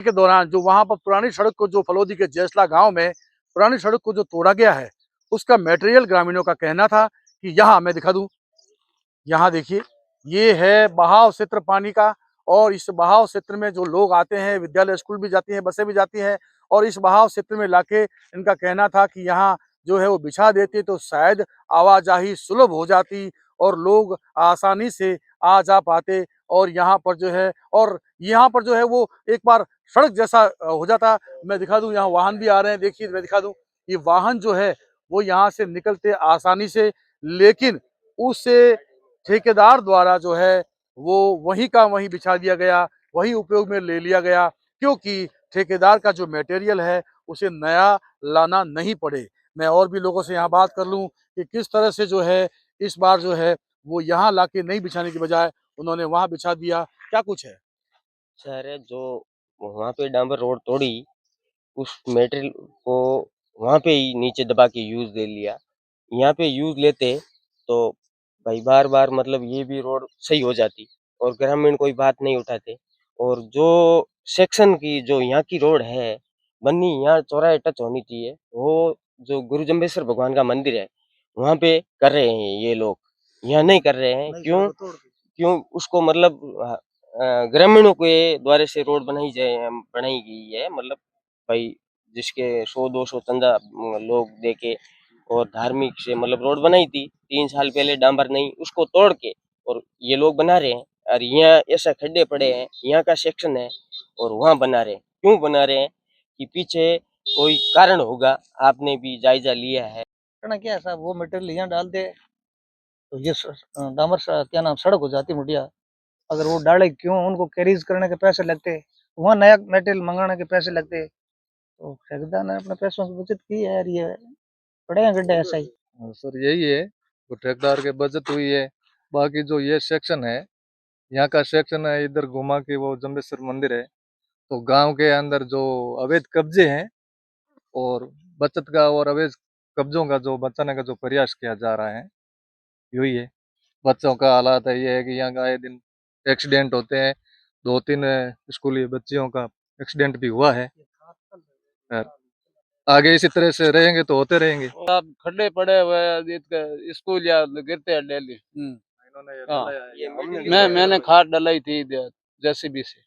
के दौरान जो वहाँ पर पुरानी सड़क को, जो फलोदी के जैसला गाँव में पुरानी सड़क को जो तोड़ा गया है, उसका मटेरियल ग्रामीणों का कहना था कि यहाँ मैं दिखा दूँ, यहाँ देखिए, ये है बहाव क्षेत्र पानी का। और इस बहाव क्षेत्र में जो लोग आते हैं, विद्यालय, स्कूल भी जाती हैं, बसें भी जाती हैं, और इस बहाव क्षेत्र में लाके इनका कहना था कि यहाँ जो है वो बिछा देते तो शायद आवाजाही सुलभ हो जाती और लोग आसानी से आ जा पाते। और यहाँ पर जो है, वो एक बार सड़क जैसा हो जाता। मैं दिखा दूँ, यहाँ वाहन भी आ रहे हैं, देखिए मैं दिखा दूँ, ये वाहन जो है वो यहाँ से निकलते आसानी से, लेकिन उसे ठेकेदार द्वारा जो है वो वहीं का वहीं बिछा दिया गया, वही उपयोग में ले लिया गया, क्योंकि ठेकेदार का जो मटेरियल है उसे नया लाना नहीं पड़े। मैं और भी लोगों से यहाँ बात कर लूँ कि किस तरह से जो है इस बार जो है वो यहाँ लाके नहीं बिछाने की बजाय उन्होंने वहाँ बिछा दिया, क्या कुछ है? शहर है जो वहाँ पे डांबर रोड तोड़ी, उस मटेरियल को वहाँ पे ही नीचे दबा के यूज ले लिया। यहाँ पे यूज लेते तो भाई बार बार मतलब ये भी रोड सही हो जाती और ग्रामीण कोई बात नहीं उठाते। और जो सेक्शन की जो यहाँ की रोड है बननी, यहाँ चौराहे टच होनी चाहिए, वो जो गुरु जम्बेश्वर भगवान का मंदिर है वहाँ पे कर रहे हैं ये लोग, यहाँ नहीं कर रहे हैं। क्यों? क्यों उसको मतलब ग्रामीणों के द्वारा से रोड बनाई गई है। मतलब भाई जिसके 100-200 चंदा लोग देके और धार्मिक से मतलब रोड बनाई थी 3 साल पहले, डांबर नहीं उसको तोड़ के और ये लोग बना रहे हैं। और यहाँ ऐसा खड्डे पड़े हैं, यहाँ का सेक्शन है और वहाँ बना रहे हैं। क्यों बना रहे हैं कि पीछे कोई कारण होगा, आपने भी जायजा लिया है? करना क्या है साहब, वो मटेरियल यहाँ डाल दे तो ये डामर क्या नाम सड़क हो जाती मुड़िया। अगर वो डाले क्यों, उनको कैरीज करने के पैसे लगते, वहाँ नया मटेरियल मंगाने के पैसे लगते। तो ठेकेदार ने अपने पैसों की बचत की है यार, ये पड़े हैं गड्ढे ऐसा ही। सर यही है, तो ठेकेदार के बचत हुई है। बाकी जो ये सेक्शन है, यहाँ का सेक्शन है, इधर घुमा के वो जम्बेश्वर मंदिर है, तो गांव के अंदर जो अवैध कब्जे हैं और बचत का और अवैध कब्जों का जो बचाने का जो प्रयास किया जा रहा है, यही है। बच्चों का हालात है ये है कि यहाँ आए दिन एक्सीडेंट होते हैं, 2-3 स्कूली बच्चियों का एक्सीडेंट भी हुआ है। आगे इसी तरह से रहेंगे तो होते रहेंगे। अब खड्डे पड़े हुए हैं, स्कूल या गिरते हैं डेली। मैंने खाद डलाई थी जेसीबी से।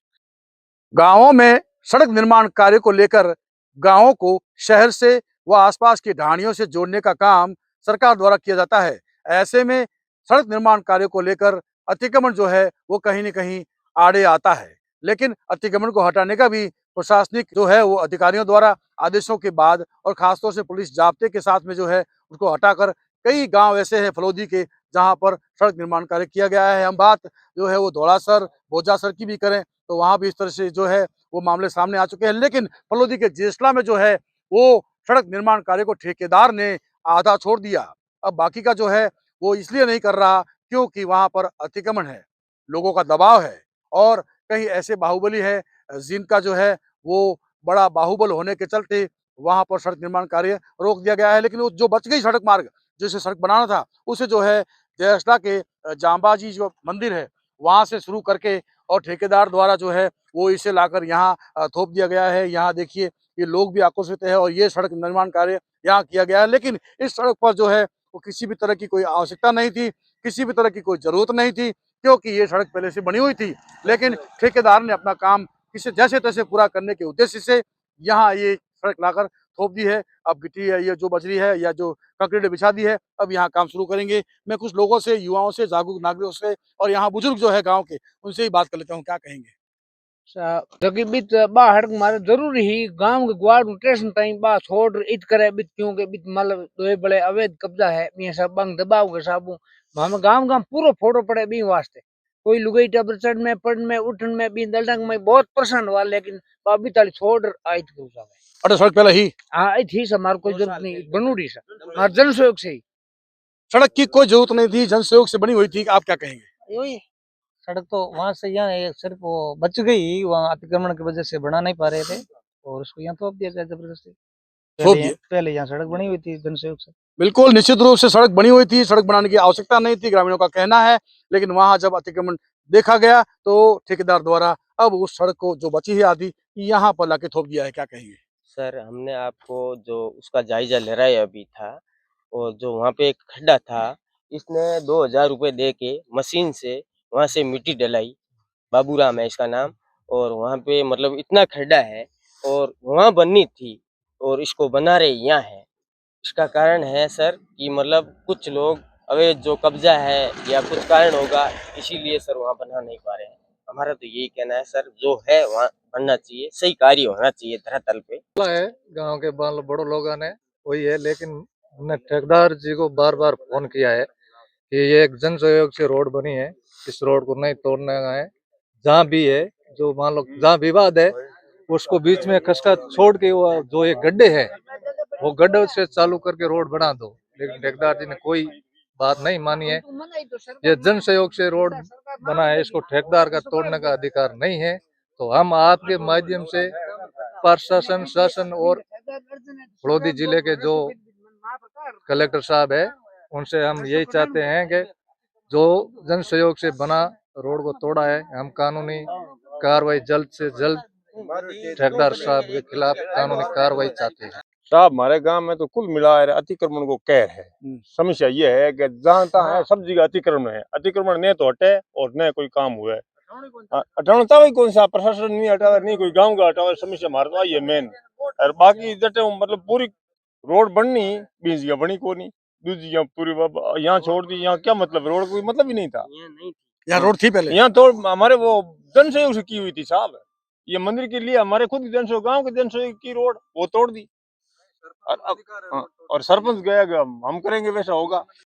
गाँवों में सड़क निर्माण कार्य को लेकर गाँवों को शहर से व आसपास की ढाणियों से जोड़ने का काम सरकार द्वारा किया जाता है। ऐसे में सड़क निर्माण कार्य को लेकर अतिक्रमण जो है वो कहीं न कहीं आड़े आता है। लेकिन अतिक्रमण को हटाने का भी प्रशासनिक जो है वो अधिकारियों द्वारा आदेशों के बाद और खासतौर से पुलिस जाब्ते के साथ में जो है उसको हटाकर, कई गाँव ऐसे हैं फलोदी के जहाँ पर सड़क निर्माण कार्य किया गया है। हम बात जो है वो धौलासर, बोजासर की भी करें तो वहाँ भी इस तरह से जो है वो मामले सामने आ चुके हैं। लेकिन फलोदी के जेसला में जो है वो सड़क निर्माण कार्य को ठेकेदार ने आधा छोड़ दिया। अब बाकी का जो है वो इसलिए नहीं कर रहा क्योंकि वहाँ पर अतिक्रमण है, लोगों का दबाव है, और कहीं ऐसे बाहुबली है जिनका जो है वो बड़ा बाहुबल होने के चलते वहाँ पर सड़क निर्माण कार्य रोक दिया गया है। लेकिन वो जो बच गई सड़क मार्ग, जिसे सड़क बनाना था, उसे जो है जयसला के जांबाजी जो मंदिर है वहाँ से शुरू करके और ठेकेदार द्वारा जो है वो इसे लाकर यहाँ थोप दिया गया है। यहाँ देखिए ये लोग भी आक्रोशित है और ये सड़क निर्माण कार्य यहाँ किया गया है। लेकिन इस सड़क पर जो है वो किसी भी तरह की कोई आवश्यकता नहीं थी, किसी भी तरह की कोई ज़रूरत नहीं थी, क्योंकि ये सड़क पहले से बनी हुई थी। लेकिन ठेकेदार ने अपना काम किसी जैसे-तैसे पूरा करने के उद्देश्य से यहाँ ये सड़क लाकर थोप दी है। अब गिट्टी है ये जो बजरी है या जो कंक्रीट बिछा दी है, अब यहाँ काम शुरू करेंगे। मैं कुछ लोगों से, युवाओं से, जागरूक नागरिकों से और यहाँ बुजुर्ग जो है गाँव के, उनसे ही बात कर लेता हूँ, क्या कहेंगे? जबकि बित बा हड़क मारे जरूरी ही गांव के ग्वाड़ स्टेशन ताई बा छोड़ इत करे बित, क्योंकि बित मतलब दो बड़े अवैध कब्जा है ये सब बंग दबाव के साबू हम गांव गांव पूरा फोटो पड़े बी वास्ते। कोई लुगाई टबर चढ़ में पढ़ में उठन में भी दलडंग में बहुत परेशान हुआ, लेकिन बाबी ताली छोड़ आइत करू जावे। अरे सड़क पहले ही हां थी हमार कोई जरूरत नहीं बनूड़ी सा, हमार जन सहयोग से ही सड़क की कोई जरूरत नहीं थी, जन सहयोग से बनी हुई थी, आप क्या कहेंगे? यही सड़क तो वहाँ से यहाँ सिर्फ वो बच गई, वहाँ अतिक्रमण की वजह से बना नहीं पा रहे थे और उसको यहाँ थोप दिया गया जबरदस्ती। पहले यहाँ सड़क बनी हुई थी जन सहयोग से। बिल्कुल, निश्चित रूप से सड़क बनी हुई थी, सड़क बनाने की आवश्यकता नहीं थी, ग्रामीणों का कहना है। लेकिन वहाँ जब अतिक्रमण देखा गया तो ठेकेदार द्वारा अब उस सड़क को जो बची है आधी, यहाँ पर लाके थोप दिया है, क्या कहेंगे? सर हमने आपको जो उसका जायजा ले रहा है अभी था, और जो वहाँ पे एक खड्डा था, इसने 2000 रुपये दे के मशीन से वहाँ से मिट्टी डलाई, बाबूराम है इसका नाम, और वहाँ पे मतलब इतना खड्डा है और वहाँ बननी थी और इसको बना रहे यहाँ है। इसका कारण है सर कि मतलब कुछ लोग अवैध जो कब्जा है या कुछ कारण होगा, इसीलिए सर वहाँ बना नहीं पा रहे हैं। हमारा तो यही कहना है सर, जो है वहाँ बनना चाहिए, सही कार्य होना चाहिए धरातल पे। है गांव के बड़े लोगों ने वही है, लेकिन हमने ठेकेदार जी को बार बार फोन किया है कि ये एक जन सहयोग से रोड बनी है, इस रोड को नहीं तोड़ने का है। जहाँ भी है, जो मान लो जहाँ विवाद है उसको बीच में खसका छोड़ के वो जो ये गड्ढे है वो गड्ढे से चालू करके रोड बना दो, लेकिन ठेकेदार जी ने कोई बात नहीं मानी है। ये जन सहयोग से रोड बना है, इसको ठेकेदार का तोड़ने का अधिकार नहीं है। तो हम आपके माध्यम से प्रशासन, शासन और बड़ौदी जिले के जो कलेक्टर साहब है उनसे हम यही चाहते हैं कि जो जन सहयोग से बना रोड को तोड़ा है, हम कानूनी कार्रवाई जल्द से जल्द ठेकेदार साहब के खिलाफ कानूनी कार्रवाई चाहते हैं। साहब हमारे गांव में तो कुल मिला अतिक्रमण को कहर है। समस्या ये है कि जहाँ तहाँ है सब जगह अतिक्रमण है, अतिक्रमण नहीं तो हटे और न कोई काम हुआ है। हटाना ही कौन सा प्रशासन नहीं हटावा, नहीं कोई गांव का हटावा, समस्या हमारे तो आई है मेन। और बाकी जटे मतलब पूरी रोड बननी 20 जगह बनी को नहीं, दूसरी जगह पूरी यहाँ छोड़ दी, यहाँ क्या मतलब, रोड कोई मतलब ही नहीं था। यहाँ रोड थी पहले? यहाँ तो हमारे वो जन सहयोग से की हुई थी साहब, ये मंदिर के लिए हमारे खुद जन सहयोग, गाँव के जन सहयोग की रोड वो तोड़ दी। और सरपंच गया, हम करेंगे वैसा होगा।